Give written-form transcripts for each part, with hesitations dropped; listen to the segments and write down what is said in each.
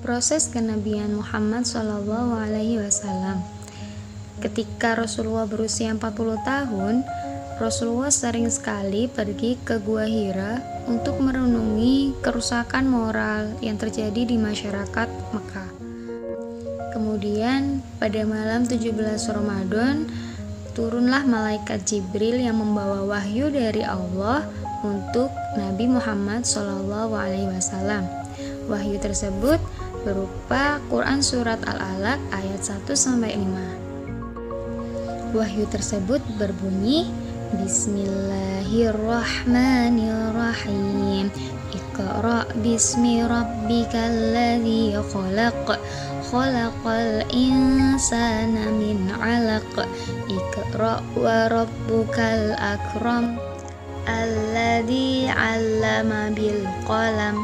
Proses kenabian Muhammad SAW. Ketika Rasulullah berusia 40 tahun, Rasulullah sering sekali pergi ke Gua Hira untuk merenungi kerusakan moral yang terjadi di masyarakat Mekah. Kemudian pada malam 17 Ramadan, turunlah malaikat Jibril yang membawa wahyu dari Allah untuk Nabi Muhammad SAW. Wahyu tersebut berupa Quran Surat Al-Alaq ayat 1-5. Wahyu tersebut berbunyi, Bismillahirrahmanirrahim. Iqra' bismi rabbikal ladzi khalaq. Khalaqal insana min 'alaq. Iqra' wa rabbukal akram. Alladzi 'allama bil qalam.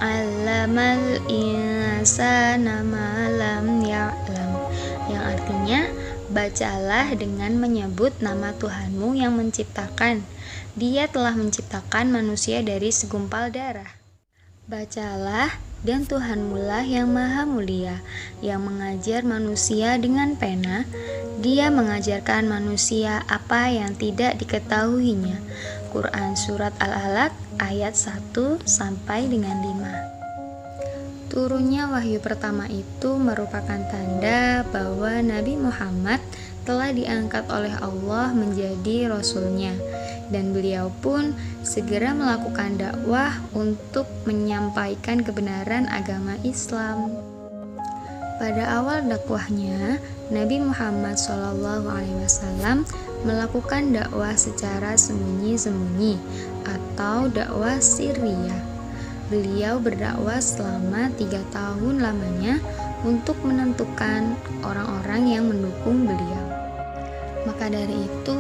'Allamal insana ma lam ya'lam. Yang artinya, bacalah dengan menyebut nama Tuhanmu yang menciptakan. Dia telah menciptakan manusia dari segumpal darah. Bacalah, dan Tuhanmulah yang maha mulia, yang mengajar manusia dengan pena. Dia mengajarkan manusia apa yang tidak diketahuinya. Quran Surat Al-Alaq ayat 1-5. Turunnya wahyu pertama itu merupakan tanda bahwa Nabi Muhammad telah diangkat oleh Allah menjadi Rasulnya, dan beliau pun segera melakukan dakwah untuk menyampaikan kebenaran agama Islam. Pada awal dakwahnya, Nabi Muhammad SAW melakukan dakwah secara sembunyi-sembunyi atau dakwah sirriyah. Beliau berdakwah selama 3 tahun lamanya untuk menentukan orang-orang yang mendukung beliau. Maka dari itu,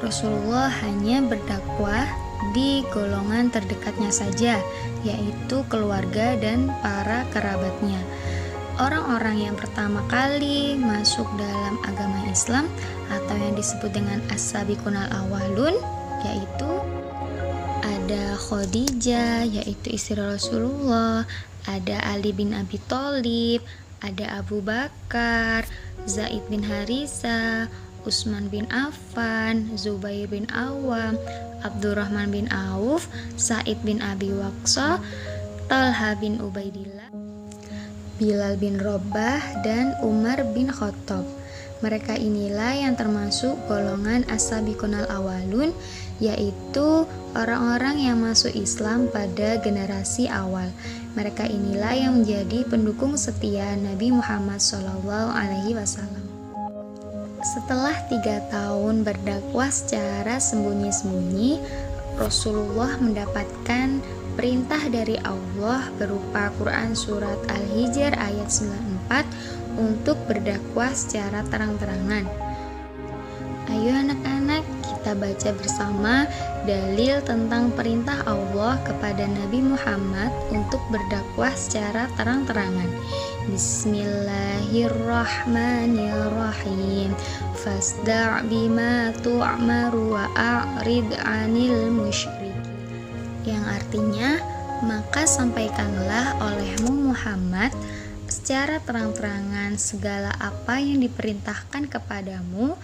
Rasulullah hanya berdakwah di golongan terdekatnya saja, yaitu keluarga dan para kerabatnya. Orang-orang yang pertama kali masuk dalam agama Islam atau yang disebut dengan as-sabiqunal awwalun, yaitu ada Khadijah, yaitu istri Rasulullah, ada Ali bin Abi Thalib, ada Abu Bakar, Zaid bin Harisa, Utsman bin Affan, Zubair bin Awam, Abdurrahman bin Auf, Sa'id bin Abi Waqqas, Talha bin Ubaidillah, Bilal bin Rabah, dan Umar bin Khattab. Mereka inilah yang termasuk golongan as-sabiqunal awalun, yaitu orang-orang yang masuk Islam pada generasi awal. Mereka inilah yang menjadi pendukung setia Nabi Muhammad SAW. Setelah 3 tahun berdakwah secara sembunyi-sembunyi, Rasulullah mendapatkan perintah dari Allah berupa Quran Surat Al-Hijr ayat 94 untuk berdakwah secara terang-terangan. Ayo anak-anak, kita baca bersama dalil tentang perintah Allah kepada Nabi Muhammad untuk berdakwah secara terang-terangan. Bismillahirrahmanirrahim. Fasda' bima tu'maru wa a'rid 'anil musyrikin. Yang artinya, maka sampaikanlah olehmu Muhammad secara terang-terangan segala apa yang diperintahkan kepadamu,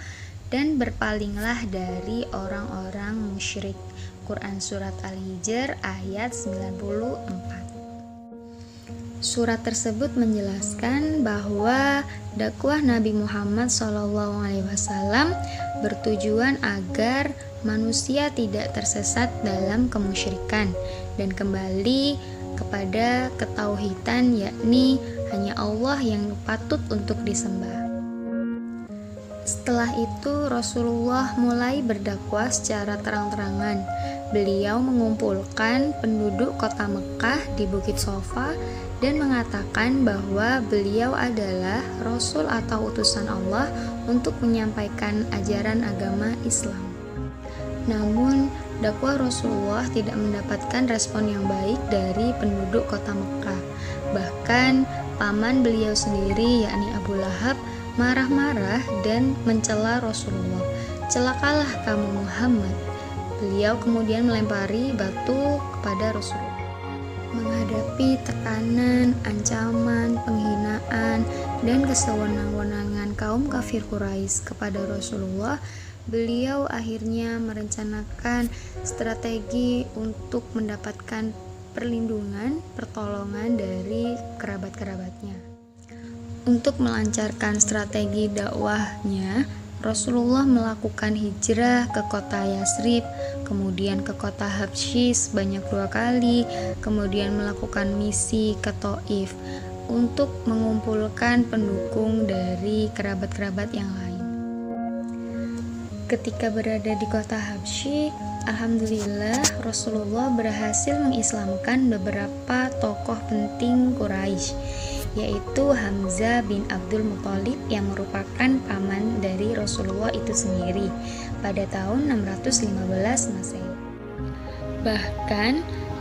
dan berpalinglah dari orang-orang musyrik. Quran Surat Al-Hijr ayat 94. Surat tersebut menjelaskan bahwa dakwah Nabi Muhammad SAW bertujuan agar manusia tidak tersesat dalam kemusyrikan dan kembali kepada ketauhidan, yakni hanya Allah yang patut untuk disembah. Setelah itu Rasulullah mulai berdakwah secara terang-terangan. Beliau mengumpulkan penduduk kota Mekah di Bukit Sofa dan mengatakan bahwa beliau adalah Rasul atau utusan Allah untuk menyampaikan ajaran agama Islam. Namun, dakwah Rasulullah tidak mendapatkan respon yang baik dari penduduk kota Mekah. Bahkan, paman beliau sendiri, yakni Abu Lahab, marah-marah dan mencela Rasulullah. Celakalah kamu Muhammad. Beliau kemudian melempari batu kepada Rasulullah. menghadapi tekanan, ancaman, penghinaan, dan kesewenang-wenangan kaum kafir Quraisy kepada Rasulullah, beliau akhirnya merencanakan strategi untuk mendapatkan perlindungan, pertolongan dari kerabat-kerabatnya. Untuk melancarkan strategi dakwahnya, Rasulullah melakukan hijrah ke kota Yasrib, kemudian ke kota Habsyi sebanyak 2 kali, kemudian melakukan misi ke Thaif untuk mengumpulkan pendukung dari kerabat-kerabat yang lain. Ketika berada di kota Habsyi, alhamdulillah Rasulullah berhasil mengislamkan beberapa tokoh penting Quraisy, yaitu Hamzah bin Abdul Muthalib yang merupakan paman dari Rasulullah itu sendiri pada tahun 615 Masehi. Bahkan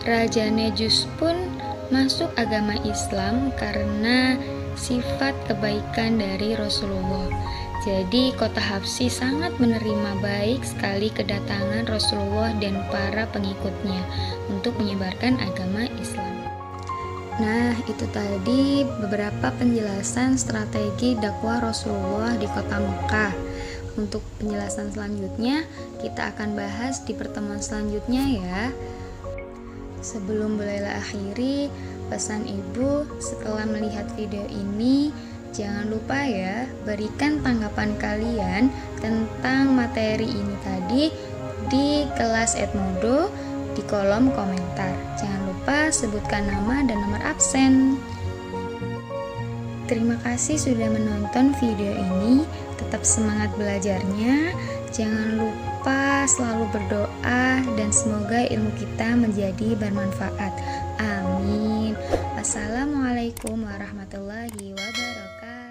Raja Nejus pun masuk agama Islam karena sifat kebaikan dari Rasulullah. Jadi kota Habsyi sangat menerima baik sekali kedatangan Rasulullah dan para pengikutnya untuk menyebarkan agama Islam. Nah, itu tadi beberapa penjelasan strategi dakwah Rasulullah di kota Mekah. Untuk penjelasan selanjutnya, kita akan bahas di pertemuan selanjutnya ya. Sebelum Bulaila akhiri, pesan ibu setelah melihat video ini, jangan lupa ya, berikan tanggapan kalian tentang materi ini tadi di kelas Edmodo di kolom komentar. Jangan lupa sebutkan nama dan nomor absen. Terima kasih sudah menonton video ini. Tetap semangat belajarnya. Jangan lupa selalu berdoa dan semoga ilmu kita menjadi bermanfaat. Amin. Wassalamualaikum warahmatullahi wabarakatuh.